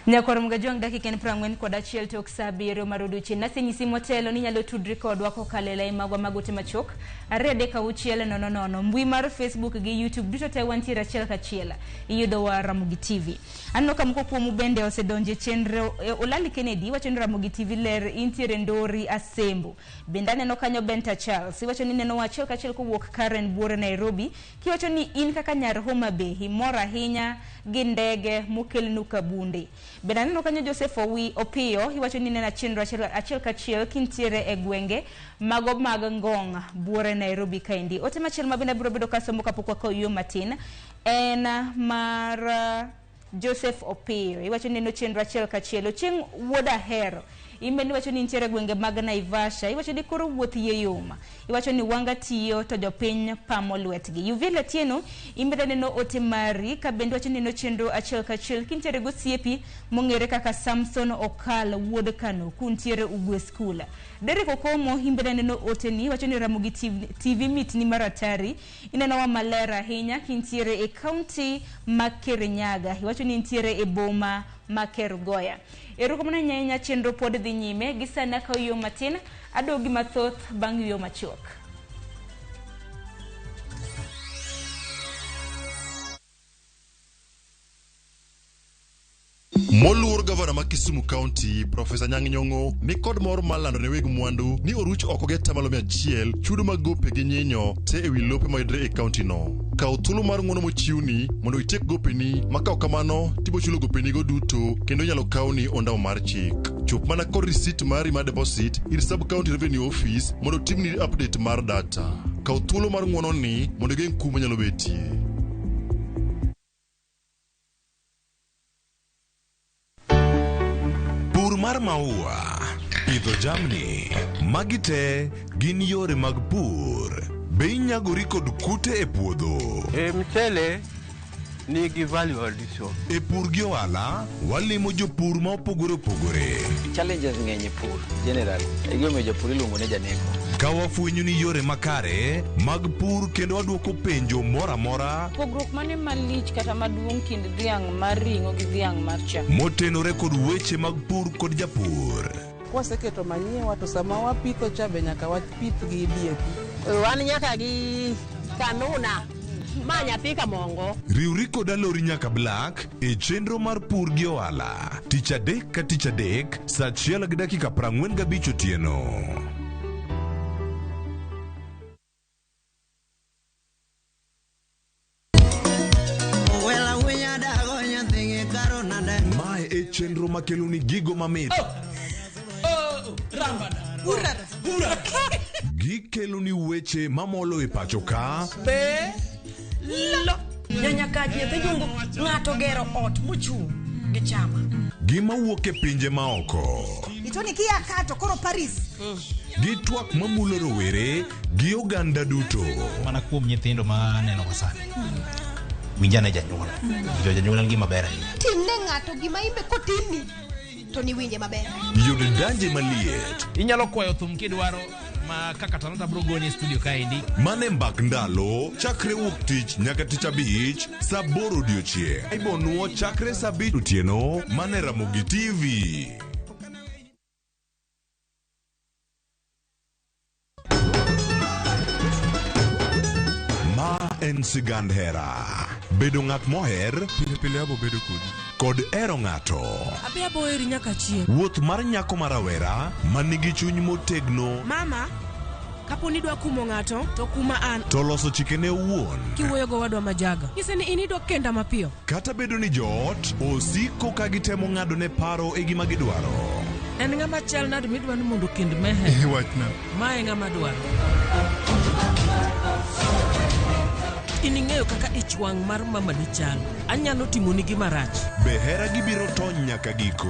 Speaker 1: Nyakoro mgajwang dakika ni prangwen kwa dachiel tok sabiro maruduchi. Nasi nyisi motelo ni nyalo tudri kod wako kalela imagwa magote machok. Arede ka uchiele nono. Mbui mar Facebook gi YouTube duto te wantiere achiel kachiel. Iyudo wa Ramogi TV. Anno ka mko kuomu bende osedonje chenro Olali Kennedy wacho ni Ramogi TV ler intiere Ndori Asembo. Bendane no kanyo Benta Charles. Wacho ni neno achiel kachiel kuwuok Karen Buore Nairobi. Kiwacho ni in kaka nyar Homa Bay himora hinya gi ndege mokelnu Kabunde. Bendane no kanyo Joseph Opiyo iwacho ni nena chenro achiel kachiel kintiere e gwenge mago mag Ngong Buore Nairobi kaindi. Ote machiel mabenda biro bedo kasomo kapokwa ko yo matin en mar Joseph Opiyo iwacho ni no chenro achiel kachiel ching wuoda hero imeni wacho ni ntiere gwenge mag Naivasha iwacho ni koro wuoth yeyoma iwacho ni wanga tiyo to jopiny pamo lwetgi Yuvile Tieno imedane no ote mari ka bende wacho ni no chenro achiel kachiel kintiere go siepi mongere kaka Samson Okal wuod Kano kuntiere Ugwe School. Derek Okomo imedane no ote ni wacho ni Ramogi TV meet ni maratari ineno wa malera hinya kintiere e county Makirinyaga iwacho ni ntiere e boma Makergoya. Erokamana nyanya chenro pod dhi nyime gisana ka yo matin adogi mathoth bang' yo machuok.
Speaker 17: Moluor gavana ma Kisumu County Professor Nyang' Nyong'o ni kod mor malando ne weg mwandu ni oruch oko ge tamalo 100 chudo mag gope gi nyinyo te ewi lope mayudre e county no. Kaw thuolo mar ng'wono mochiwni mondo itiek gopeni ma kaw kamano tibo chulo gopeni go duto kendo nyalo kawni ondamo mar chik. Chop mana kod receipt mari mar deposit ir sub county revenue office mondo timni update mar data. Kaw thuolo mar ng'wono ni mondo geng' kuma nyalo betie. Mar maua, pidho jamni, magite gin yore mag pur. Be inyagori kod kute e puodho?
Speaker 18: Mchele nigi value addition.
Speaker 17: E pur gi ohala, walimo jopur ma opogore.
Speaker 19: Challenges ng'eny e pur generally. Egome jopur iluongo ne janeko.
Speaker 17: Ka wafwenyo ni yore makare mag pur kendo waduoko penjo mora.
Speaker 21: Pogruok mane malich kata maduong' kind dhiang' mar ring'o gi dhiang' mar chak.
Speaker 17: Motenore kod weche mag pur kod japur.
Speaker 21: Kwaseketo manyien to sama wapitho cha be nyaka wapith gi dieki. Wan nyaka gi kanuna. Manya pika mongo.
Speaker 17: Riuri kod alori nyaka black e chenro mar pur gi ohala. Tich adek ka tich adek, saa 1 gi dakika 45 otieno. Mae e chenro makelo ni gigo mamit.
Speaker 21: Ura.
Speaker 17: Gikelo ni weche mamolo e pacho ka.
Speaker 21: Nyanya kaji nyathi jungo ng'ato gero ot mochung' gi chama.
Speaker 17: Gima wuok e pinje maoko.
Speaker 21: Itoni kia kato koro Paris.
Speaker 17: Gi twak mamulo rowere gi oganda duto.
Speaker 22: Mana kuom nyithindo ma neno kasani. Winjane janyuol. Janyuol gima ber ahinya.
Speaker 21: Timne ng'ato gima imbe kotini to ni winje maber.
Speaker 17: Yudo danje maliet.
Speaker 22: Inyalo kwayo thum kidwaro ma kaka Talanta Brogoni studio kaendi.
Speaker 2: Mane mbak ndalo chakre wuok tich nyaka tich abich saa 8 odiechieng'. Ibonuo chakre saa 7 otieno mane Ramogi TV. Ma en sigand hera. Bedo ng'at moher pile abo bedo kod ero ng'ato.
Speaker 3: Abi abo eri nyaka chieng'.
Speaker 2: Wuoth mar nyako marawera manigi chuny motegno.
Speaker 3: Mama, kapo ni dwa kumo ng'ato to kuma an.
Speaker 2: To loso chikene owuon.
Speaker 3: Kiwuoyo go wadwa majaga. Nyise ni inido kenda mapiyo.
Speaker 2: Kata bedo ni joot osiko ka gitemo ng'ado ne paro e gima gidwaro.
Speaker 3: En ng'ama chal nade midwa ni mondo kend mehe.
Speaker 2: Wachna.
Speaker 3: Ma e ng'ama dwaro. Ining'eyo kaka ich wang' mar mama ni chal. Anyalo timoni gima rach.
Speaker 2: Be hera gibiro tony nyaka giko.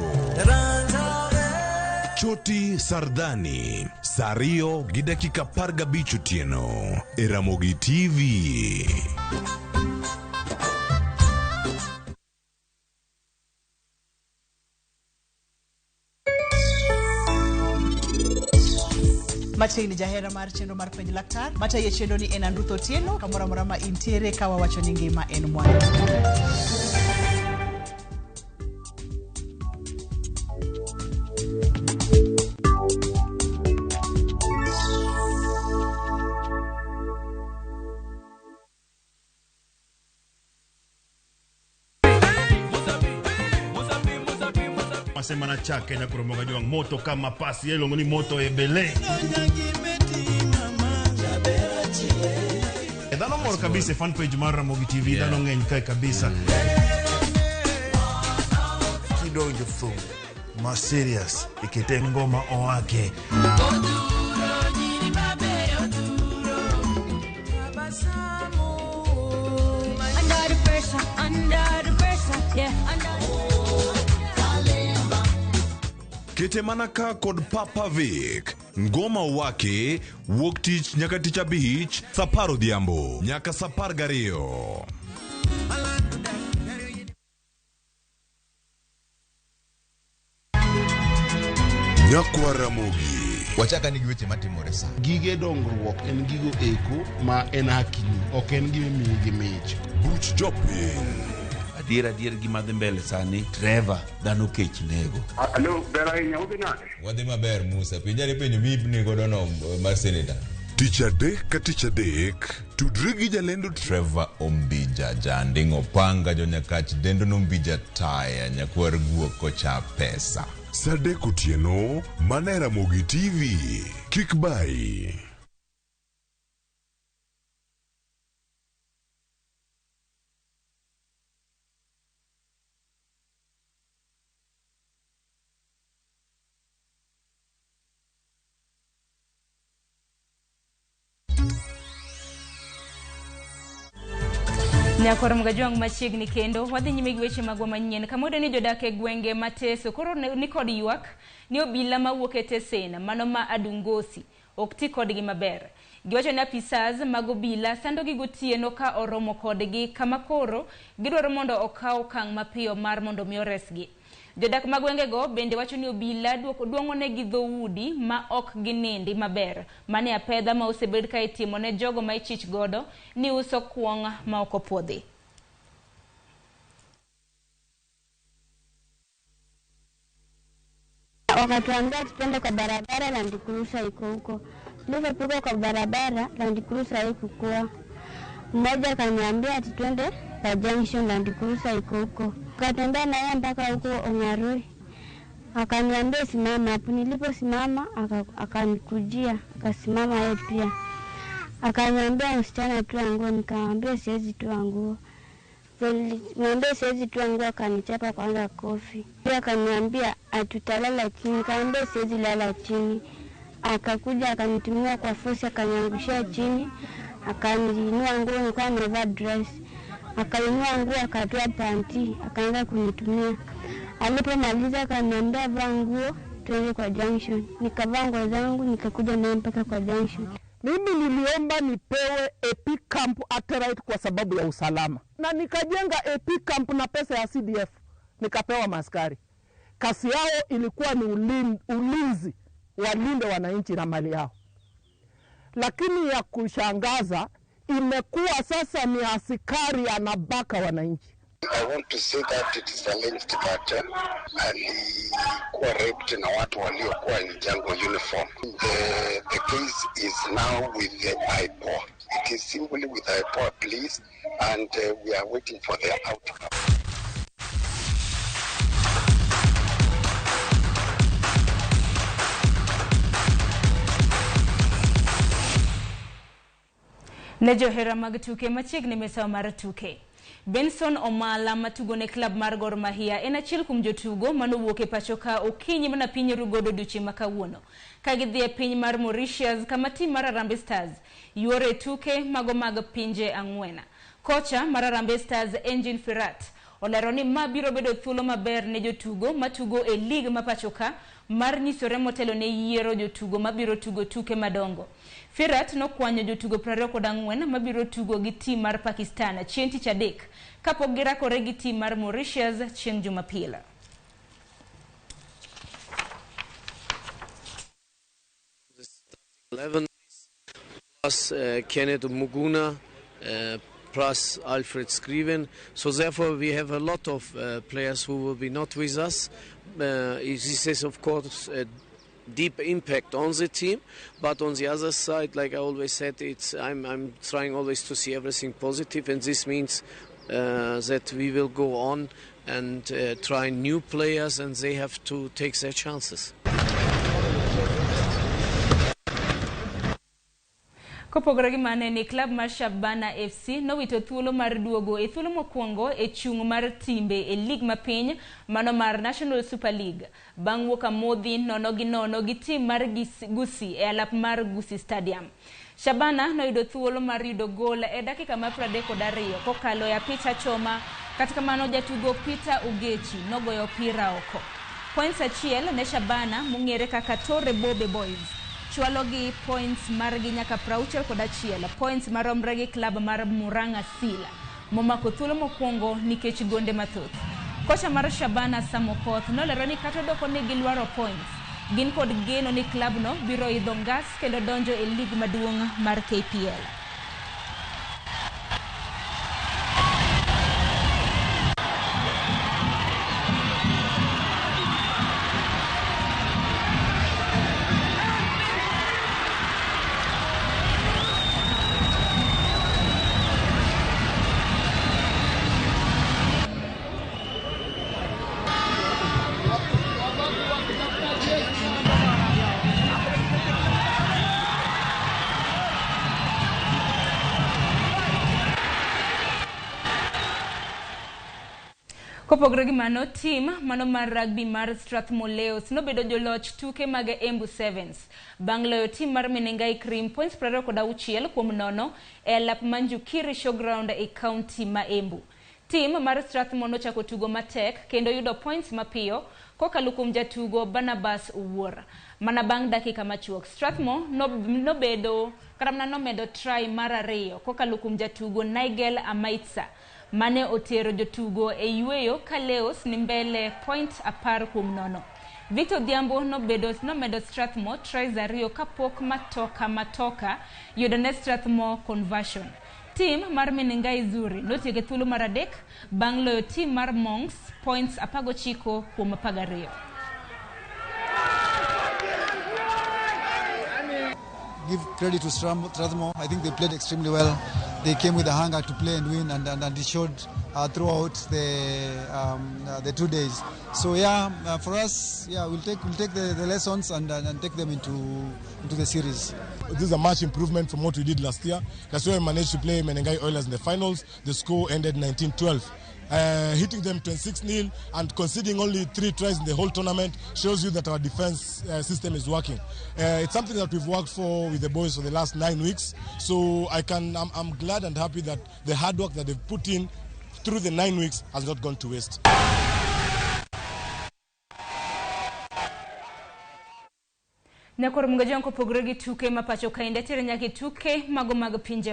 Speaker 2: Choti Sardani, Sario gi dakika 15 otieno e Ramogi TV.
Speaker 4: Machiegni jahera mar chenro mar penj laktar mataye chenro ni en Andruth Otieno kamora mora ma intiere kawa wacho ni ngima en mwandu.
Speaker 5: Semana chake na kuromoga juang moto kama pasi yelo ngoni moto ebele. Dano mor kabisa fan page mar Ramogi TV dano ngeny kai kabisa. Kidonjo fu ma serious ikite ngoma oake.
Speaker 4: Under the pressure, yeah,
Speaker 2: Kete manaka kod Papa Vic. Ngoma wake wuok tich nyaka tich abich saa 10 odhiambo nyaka saa 12. Nyakwa Ramogi.
Speaker 8: Wachaka nigi weche matimore sa.
Speaker 5: Gige dongruok en gigo eko ma en hakini. Ok en gime miyi gi mich.
Speaker 2: Buch Jopin.
Speaker 20: Adier gima dhi mbele sani Trevor dhano kech nego.
Speaker 23: Alo, bera inya ubi nade?
Speaker 8: Wadhi maber Musa, pinjari penyo mibni godo no mar senator.
Speaker 2: Tich adek ka tich adek, tudri gi jalendo
Speaker 8: Trevor Ombija jandingo panga jo nyakach dendo nombija taya nyakwar guok kocha pesa.
Speaker 2: Sadek otieno, mane Ramogi TV. Kik bai.
Speaker 1: Nyakoro mgajong machiegni kendo wadhi nyime gi weche magwa manyien kamodo ni jodak e gwenge mateso koro ni kod ywak ni obila mawuok e Tesena mano ma Adungosi ok ti kodgi maber. Giwacho ni apisas mag obila sando gi gotieno ka oromo kodgi kama koro gidwaro mondo okaw okang' mapiyo mar mondo mi oresgi. Jodak mag gwengego bende wacho ni obila duong'one gi dhoudi ma ok ginindi maber mane apedha ma osebed ka itimo ne jogo ma ichich godo ni uso kuong' ma ok opuodhi.
Speaker 24: Wakatuambia tupende kwa barabara Land Cruiser iko huko. Tulipofika kwa barabara Land Cruiser haikuwa. Mmoja akaniambia ati twende kwa junction Land Cruiser iko huko. Akatembea na yeye mpaka huko Ongaroi. Akaniambia simama hapo. Niliposimama akanikujia, akasimama yeye pia. Akaniambia msichana tu nguo, nikamwambia siwezi tu nguo. Nikamwambia siwezi tu nguo, akanichapa kwanza kofi. Pia akaniambia atutalala chini, nikamwambia siwezi lala chini. Akakuja akanitumia kwa force, akaniangushia chini, akaniinua nguo, nilikuwa nimevaa dress. Akainua nguo akatoa panti, akaanza kunitumia. Alipomaliza akaniambia vaa nguo twende kwa junction. Nikavaa nguo zangu nikakuja naye mpaka kwa junction.
Speaker 29: Mimi niliomba nipewe AP camp Aterite kwa sababu ya usalama. Na nikajenga AP camp na pesa ya CDF. Nikapewa maskari. Kazi yao ilikuwa ni ulinzi, walinde wananchi na mali yao. lakini ya kushangaza imekuwa sasa ni askari anabaka wananchi.
Speaker 23: I want to say that it is alleged that alikuwa raped na watu waliokuwa in jungle uniform. The case is now with the IPOA. It is simply with the IPOA police, and we are waiting for their outcome.
Speaker 1: Nejo hera mag tuke machiegni mesawa mar tuke. Benson Omala matugo ne klab mar Gor Mahia en achiel kuom jotugo manowuok e pacho ka okinyi mana piny rugodo duche makawuono. Ka gidhi e piny mar Mauritius kama tim mar Harambee Stars yuore tuke mago mag pinje ang'wena. Kocha mar Harambee Stars Engin Firat olero ni ma biro bedo thuolo maber ne jotugo matugo e lig ma pacho ka mar nyisore motelo ne yiero jotugo mabiro tugo tuke madongo. Firat nokwanyo jotugo 24 mabiro tugo gi tim mar Pakistan chieng' tich adek kapok girakore gi tim mar Mauritius chieng' Jumapil.
Speaker 6: Plus Kenneth Muguna, plus Alfred Scriven. So therefore we have a lot of players who will be not with us. This is of course a deep impact on the team, but on the other side, like I always said, I'm trying always to see everything positive, and this means that we will go on and try new players, and they have to take their chances.
Speaker 1: Kopogore gi mane ni klab mar Shabana FC nowito thuolo mar duogo e thuolo mokwongo e chung mar timbe e lig mapiny mano mar National Super League bang' wuok amodhi 0-0 gi tim mar Gusii e alap mar Gusii Stadium. Shabana noyudo thuolo mar yudo gol e dakika mar 32 kokalo ya picha choma, kata kamano jatugo Peter Ugechi nogoyo opira oko. Points achiel ne Shabana mong'ere kaka Torre Bobe Boys chwalo gi points margi nyaka 61 points maromre gi klab mar Murang'a Seal momako thuolo mokwongo nikech gonde mathoth. Kocha mar Shabana Samokoth nolero ni kata doko ni gilwaro points gin kod geno ni klab no biro idho ngas kendo donjo e lig maduong' mar KPL. Kopogore gi mano, team mano mar rugby mar Strathmore Leos nobedo joloch tuke mag Embu Sevens bang' loyo team mar Menengai Cream points 26-0 e lap Manjukiri Showground e county ma Embu. Team mar Strathmore nochako tugo matek kendo yudo points mapiyo kokalo kuom jatugo Barnabas Uwuor. Mana bang' dakika machuok, Strathmore nomedo try mar 2 kokalo kuom jatugo Nigel Amaitsa mane otero jotugo e yueyo ka Leos ni mbele point 10-0. Victor Diambo nomedo Strathmore tries 2 kapok matoka yudo ne Strathmore conversion. Team mar Menengai Zuri notiege thuolo mar 3 bang' loyo team mar Monks points 19-12.
Speaker 7: Give credit to Strathmore. I think they played extremely well. They came with a hunger to play and win, and it showed throughout the 2 days. So for us, we'll take the lessons and take them into the series.
Speaker 9: This is a much improvement from what we did last year. That's why we managed to play Menengai Oilers in the finals. The score ended 19-12. Hitting them 26-0 and conceding only 3 tries in the whole tournament shows you that our defense system is working. It's something that we've worked for with the boys for the last 9 weeks. So I'm glad and happy that the hard work that they've put in through the 9 weeks has not gone to waste.
Speaker 1: Nyakoro mga jonko pogre gi tuke mapacho kainde tere nyaki tuke mago mag pinje